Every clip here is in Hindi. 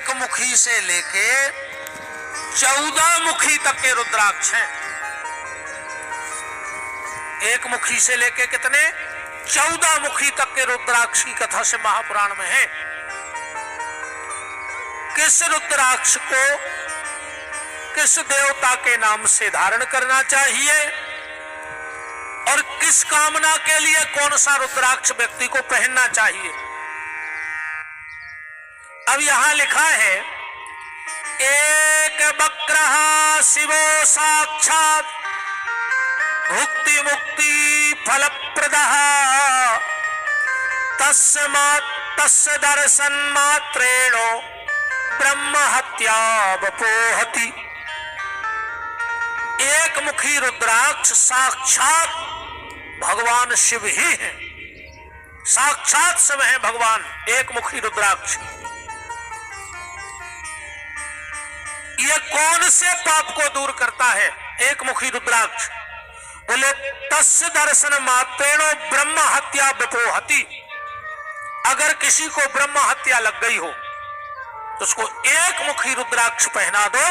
एक मुखी से लेके 14 मुखी तक के रुद्राक्ष हैं। एक मुखी से लेके कितने? 14 मुखी तक के रुद्राक्ष की कथा से महापुराण में है। किस रुद्राक्ष को किस देवता के नाम से धारण करना चाहिए और किस कामना के लिए कौन सा रुद्राक्ष व्यक्ति को पहनना चाहिए। अब यहां लिखा है, एक वक्रः शिवो साक्षात् भुक्ति मुक्ति फलप्रदः तस्य दर्शन मात्रेण ब्रह्म हत्या वपोहति। एक मुखी रुद्राक्ष साक्षात भगवान शिव ही है, साक्षात शिव है भगवान। एक मुखी रुद्राक्ष ये कौन से पाप को दूर करता है? एक मुखी रुद्राक्ष बोले तस्य दर्शन मात्रेण ब्रह्म हत्या वपोहति। अगर किसी को ब्रह्म हत्या लग गई हो तो उसको एक मुखी रुद्राक्ष पहना दो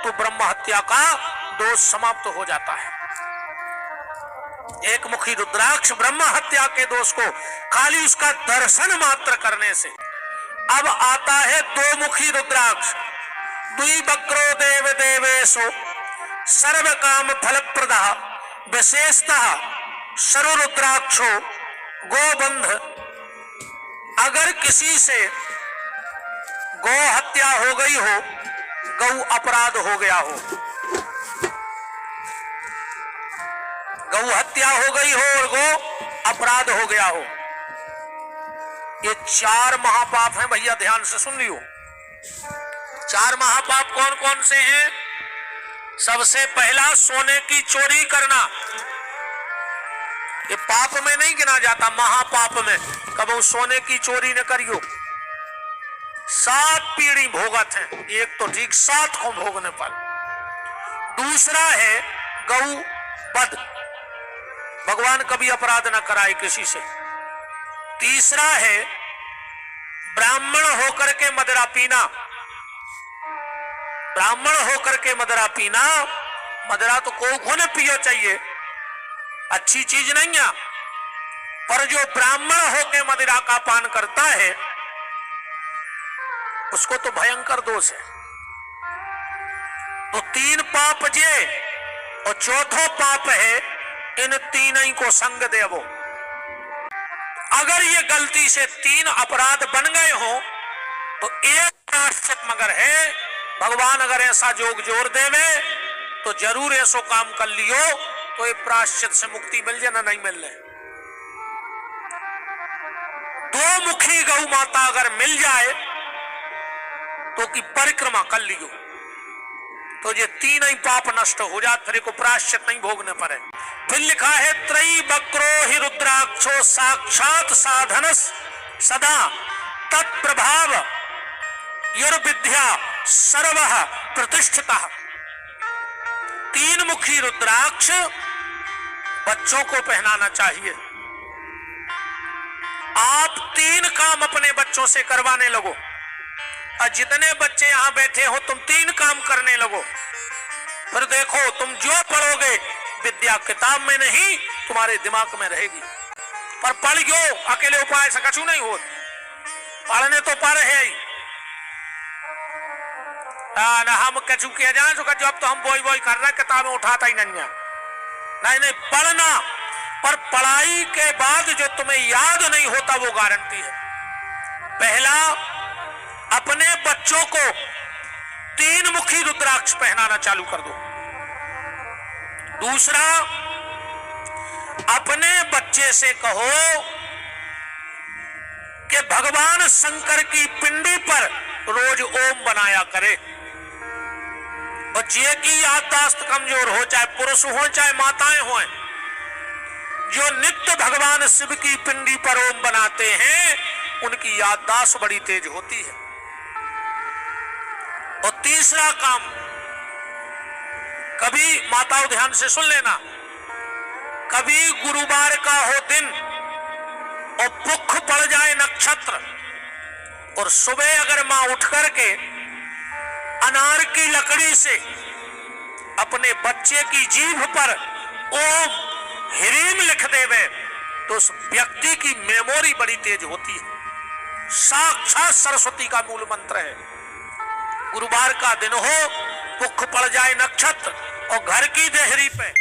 तो ब्रह्म हत्या का दोष समाप्त हो जाता है। एक मुखी रुद्राक्ष ब्रह्म हत्या के दोष को खाली उसका दर्शन मात्र करने से। अब आता है दो मुखी रुद्राक्ष। द्विवक्रो देव देवेशो सर्व काम फलप्रदः विशेषतः सर्व रुद्राक्षो गोबंध। अगर किसी से गौ हत्या हो गई हो, गौ अपराध हो गया हो, गौ हत्या हो गई हो और गौ अपराध हो गया हो, ये 4 महापाप हैं भैया, ध्यान से सुन लियो। 4 महापाप कौन कौन से हैं? सबसे पहला सोने की चोरी करना। ये पाप में नहीं गिना जाता, महापाप में। कब सोने की चोरी न करियो। 7 पीढ़ी भोगत हैं, एक तो ठीक 7 को भोगने पर। दूसरा है गौ वध, भगवान कभी अपराध न कराए किसी से। तीसरा है ब्राह्मण होकर के मदिरा पीना। ब्राह्मण होकर के मदिरा पीना, मदिरा तो को न पियो चाहिए, अच्छी चीज नहीं है, पर जो ब्राह्मण होकर मदिरा का पान करता है उसको तो भयंकर दोष है। तो 3 पाप जे और चौथो पाप है इन 3 को संग देवो। अगर ये गलती से 3 अपराध बन गए हो तो एक प्रायश्चित मगर है, भगवान अगर ऐसा जोग जोर देवे तो जरूर ऐसो काम कर लियो तो ये प्रायश्चित से मुक्ति मिल जाए ना नहीं मिल रहे। 2 मुखी गौ माता अगर मिल जाए तो की परिक्रमा कर लियो तो ये 3 ही पाप नष्ट हो जाते, फिर को प्रायश्चित नहीं भोगने पड़े। फिर लिखा है त्रैवक्रो हि रुद्राक्षो साक्षात साधनस सदा तत्प्रभाव युर्विद्या सर्वः प्रतिष्ठितः। 3 मुखी रुद्राक्ष बच्चों को पहनाना चाहिए। आप 3 काम अपने बच्चों से करवाने लगो और जितने बच्चे यहां बैठे हो तुम 3 काम करने लगो। फिर देखो तुम जो पढ़ोगे विद्या किताब में नहीं तुम्हारे दिमाग में रहेगी। पर पढ़ गयो अकेले उपाय से कछु नहीं हो, पढ़ने तो पर है ही ना। हम कछु किया जाए तो जब तो हम बोई कर रहे किताबें उठाता ही नहीं है। नहीं पढ़ना, पर पढ़ाई के बाद जो तुम्हें याद नहीं होता वो गारंटी है। पहला, अपने बच्चों को 3 मुखी रुद्राक्ष पहनाना चालू कर दो। दूसरा, अपने बच्चे से कहो कि भगवान शंकर की पिंडी पर रोज ओम बनाया करे। और जे की याददाश्त कमजोर हो, चाहे पुरुष हो चाहे माताएं हो, जो नित्य भगवान शिव की पिंडी पर ओम बनाते हैं उनकी याददाश्त बड़ी तेज होती है। और तीसरा काम, कभी माताओं ध्यान से सुन लेना, कभी गुरुवार का हो दिन और पुख पड़ जाए नक्षत्र और सुबह अगर मां उठ करके अनार की लकड़ी से अपने बच्चे की जीभ पर ओम ह्रीम लिख देवे तो उस व्यक्ति की मेमोरी बड़ी तेज होती है। साक्षात सरस्वती का मूल मंत्र है। गुरुवार का दिन हो, पुख पड़ जाए नक्षत्र और घर की देहरी पे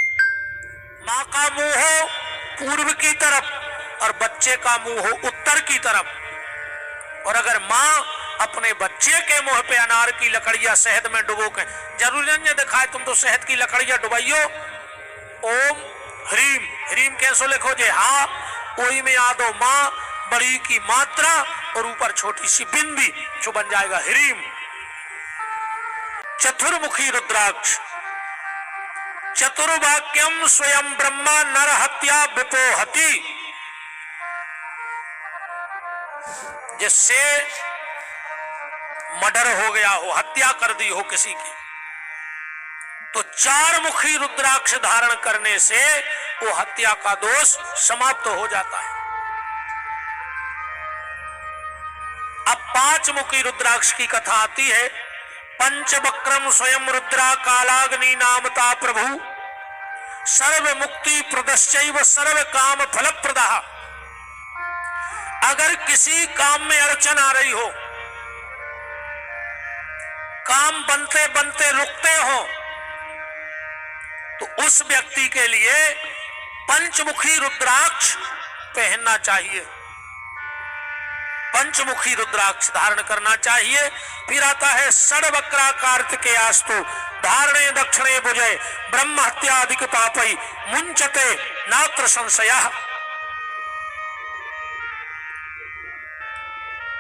मां का मुंह हो पूर्व की तरफ और बच्चे का मुंह हो उत्तर की तरफ, और अगर मां अपने बच्चे के मुंह पे अनार की लकड़ियां शहद में डुबो के, जरूरी नहीं दिखाए तुम तो शहद की लकड़ियां डुबाइयो, ओम ह्रीम, ह्रीम कैसो लिखो जे हा, ओई में आदो मां बड़ी की मात्रा और ऊपर छोटी सी बिंदी, जो बन जाएगा ह्रीम। चतुर्मुखी रुद्राक्ष, चतुर्वाक्यम स्वयं ब्रह्मा नर हत्या विपोहति, जिससे मर्डर हो गया हो, हत्या कर दी हो किसी की, तो चार मुखी रुद्राक्ष धारण करने से वो हत्या का दोष समाप्त हो जाता है। अब पांच मुखी रुद्राक्ष की कथा आती है। पंचवक्रम स्वयं रुद्रा कालाग्नि नामता प्रभु, सर्व मुक्ति प्रदश्चैव सर्व काम फल प्रदा। अगर किसी काम में अड़चन आ रही हो, काम बनते बनते रुकते हो, तो उस व्यक्ति के लिए पंचमुखी रुद्राक्ष पहनना चाहिए, पंचमुखी रुद्राक्ष धारण करना चाहिए। फिर आता है षड्वक्राकार के आस्तु धारणे दक्षिणे भुजे ब्रह्म हत्यादिक पापई मुंचते नात्र संशयः।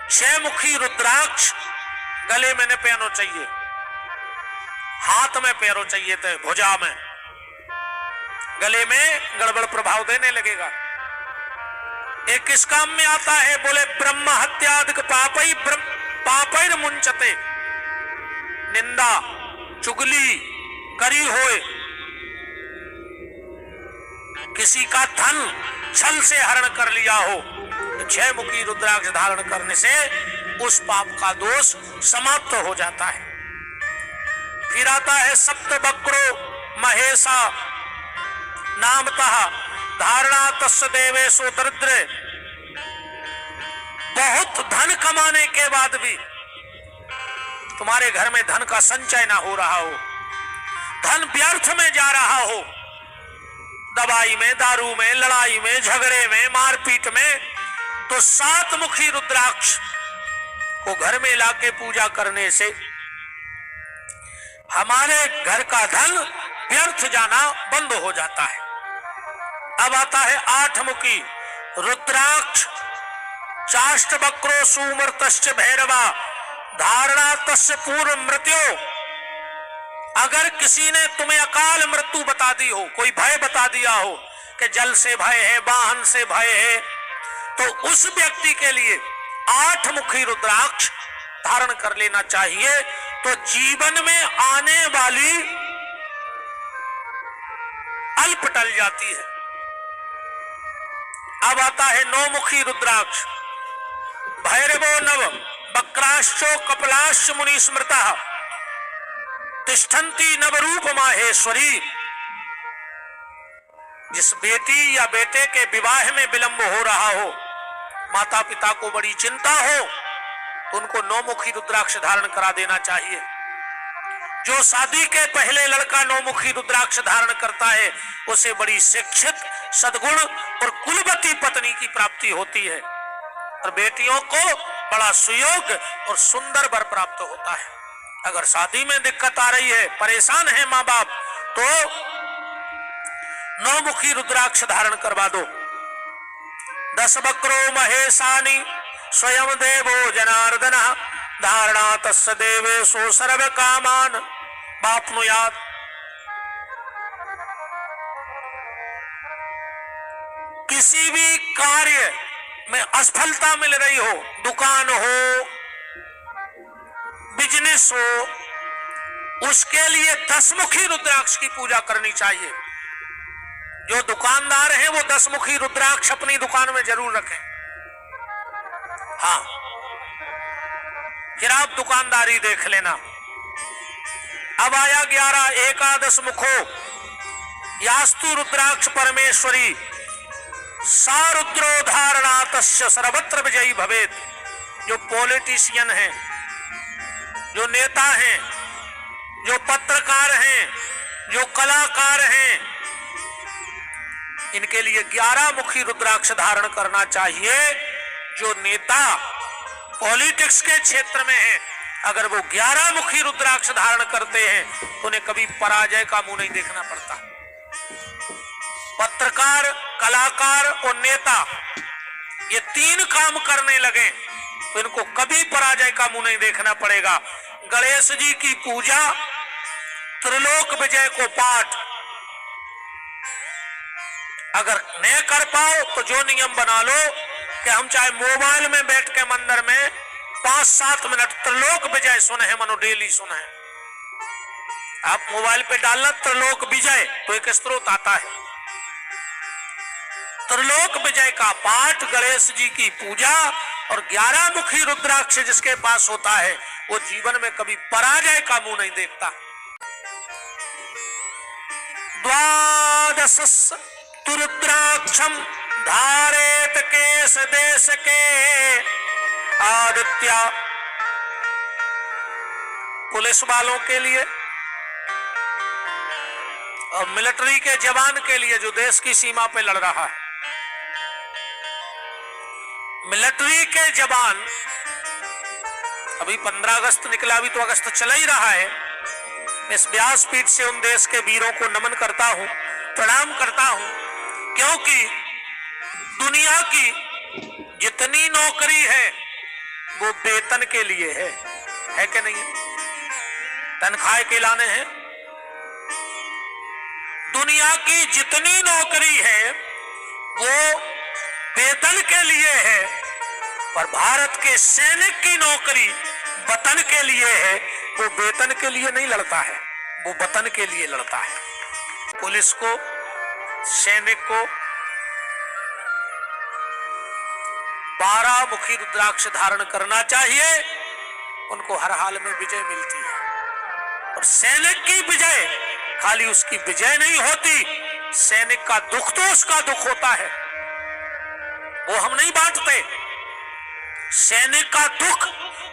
छह मुखी रुद्राक्ष गले में न पहनो चाहिए, हाथ में पहनो चाहिए, तो भुजा में, गले में गड़बड़ प्रभाव देने लगेगा। एक किस काम में आता है, बोले ब्रह्म हत्यादिक पापई पापैर मुंचते, निंदा चुगली करी होए, किसी का धन छल से हरण कर लिया हो, तो छह मुखी रुद्राक्ष धारण करने से उस पाप का दोष समाप्त हो जाता है। फिर आता है सप्तवक्रो महेशा नामतः धारणा तस्य देवेशो दरिद्र। बहुत धन कमाने के बाद भी तुम्हारे घर में धन का संचय ना हो रहा हो, धन व्यर्थ में जा रहा हो, दवाई में, दारू में, लड़ाई में, झगड़े में, मारपीट में, तो सात मुखी रुद्राक्ष को घर में लाके पूजा करने से हमारे घर का धन व्यर्थ जाना बंद हो जाता है। अब आता है आठ मुखी रुद्राक्ष, चाष्टवक्रो सुमृतश्च भैरवा धारणा तस्य पूर्व मृत्यु। अगर किसी ने तुम्हें अकाल मृत्यु बता दी हो, कोई भय बता दिया हो कि जल से भय है, वाहन से भय है, तो उस व्यक्ति के लिए आठ मुखी रुद्राक्ष धारण कर लेना चाहिए, तो जीवन में आने वाली अल्प टल जाती है। अब आता है नौ मुखी रुद्राक्ष, भैरवो नव वक्राश्चो कपिलाश्च मुनि स्मृतः तिष्ठन्ति नवरूप माहेश्वरी। जिस बेटी या बेटे के विवाह में विलंब हो रहा हो, माता पिता को बड़ी चिंता हो, तो उनको नौमुखी रुद्राक्ष धारण करा देना चाहिए। जो शादी के पहले लड़का नौमुखी रुद्राक्ष धारण करता है, उसे बड़ी शिक्षित, सद्गुण और कुलवती पत्नी की प्राप्ति होती है, और बेटियों को बड़ा सुयोग और सुंदर वर प्राप्त होता है। अगर शादी में दिक्कत आ रही है, परेशान है माँ बाप, तो नौमुखी रुद्राक्ष धारण करवा दो। दस वक्रो महेशानी स्वयं देवो जनार्दन धारणा तस्य देवेशो सर्व कामान। बाप नु याद, किसी भी कार्य में असफलता मिल रही हो, दुकान हो, बिजनेस हो, उसके लिए दसमुखी रुद्राक्ष की पूजा करनी चाहिए। जो दुकानदार हैं वो दसमुखी रुद्राक्ष अपनी दुकान में जरूर रखें। हाँ, फिर आप दुकानदारी देख लेना। अब आया 11 एकादश मुखो यास्तु रुद्राक्ष परमेश्वरी सा रुद्रो धारणातस्य सर्वत्र विजयी भवेत। जो पॉलिटिशियन हैं, जो नेता हैं, जो पत्रकार हैं, जो कलाकार हैं, इनके लिए 11 मुखी रुद्राक्ष धारण करना चाहिए। जो नेता पॉलिटिक्स के क्षेत्र में है, अगर वो 11 मुखी रुद्राक्ष धारण करते हैं तो उन्हें कभी पराजय का मुंह नहीं देखना पड़ता। पत्रकार, कलाकार और नेता ये 3 काम करने लगे तो इनको कभी पराजय का मुंह नहीं देखना पड़ेगा। गणेश जी की पूजा, त्रिलोक विजय को पाठ अगर नहीं कर पाओ तो जो नियम बना लो कि हम चाहे मोबाइल में बैठ के मंदिर में 5-7 मिनट त्रिलोक विजय सुने हैं, मनो डेली सुने हैं। आप मोबाइल पे डालना त्रिलोक विजय तो एक स्त्रोत आता है। त्रिलोक विजय का पाठ, गणेश जी की पूजा और 11 मुखी रुद्राक्ष जिसके पास होता है वो जीवन में कभी पराजय का मुंह नहीं देखता। द्वादश रुद्राक्षम धारेत केश देश के आदित्य। पुलिस वालों के लिए और मिलिट्री के जवान के लिए जो देश की सीमा पे लड़ रहा है, मिलिट्री के जवान, अभी 15 अगस्त निकला, अभी तो अगस्त चला ही रहा है। इस व्यासपीठ से उन देश के वीरों को नमन करता हूं, प्रणाम करता हूं, क्योंकि दुनिया की जितनी नौकरी है वो वेतन के लिए है कि नहीं? तनख्वाह के लाने हैं। दुनिया की जितनी नौकरी है वो वेतन के लिए है, पर भारत के सैनिक की नौकरी वतन के लिए है। वो वेतन के लिए नहीं लड़ता है, वो वतन के लिए लड़ता है। पुलिस को, सैनिक को 12 मुखी रुद्राक्ष धारण करना चाहिए, उनको हर हाल में विजय मिलती है। और सैनिक की विजय खाली उसकी विजय नहीं होती, सैनिक का दुख तो उसका दुख होता है, वो हम नहीं बांटते। सैनिक का दुख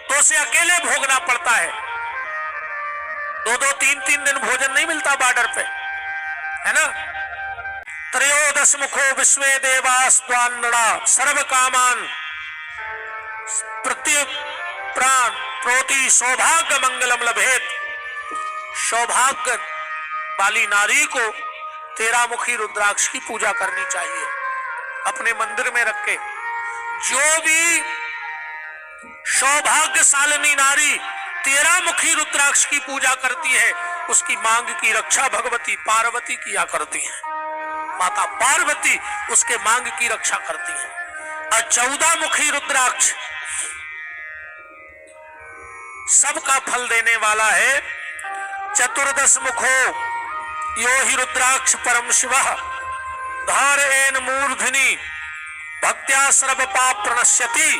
तो उसे अकेले भोगना पड़ता है। 2-2, 3-3 दिन भोजन नहीं मिलता बॉर्डर पे, है ना? त्रयोदश मुखो विश्वे देवास्त्वान्नड़ा सर्व कामान प्रति प्राण प्रोति सौभाग्य मंगलम लभेत। सौभाग्य वाली नारी को 13 मुखी रुद्राक्ष की पूजा करनी चाहिए अपने मंदिर में रख के। जो भी सौभाग्यशालिनी नारी 13 मुखी रुद्राक्ष की पूजा करती है उसकी मांग की रक्षा भगवती पार्वती किया करती है। माता पार्वती उसके मांग की रक्षा करती है। और 14 मुखी रुद्राक्ष सबका फल देने वाला है। चतुर्दश मुखो यो ही रुद्राक्ष परम शिवः धारयेन मूर्धनि भक्त्या सर्व पाप प्रणश्यति।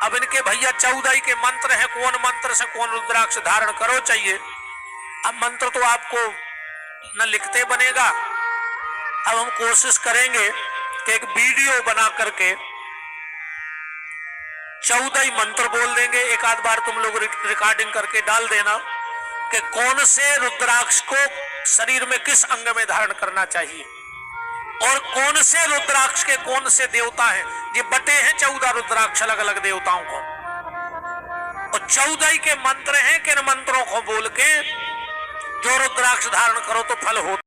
अब इनके भैया 14 के मंत्र हैं, कौन मंत्र से कौन रुद्राक्ष धारण करो चाहिए। अब मंत्र तो आपको न लिखते बनेगा, अब हम कोशिश करेंगे कि एक वीडियो बना करके 14 मंत्र बोल देंगे। एक आध बार तुम लोग रिकॉर्डिंग करके डाल देना कि कौन से रुद्राक्ष को शरीर में किस अंग में धारण करना चाहिए और कौन से रुद्राक्ष के कौन से देवता हैं। ये बटे हैं 14 रुद्राक्ष अलग अलग देवताओं को, और 14 के मंत्र हैं कि इन मंत्रों को बोल के जो रुद्राक्ष धारण करो तो फल होता।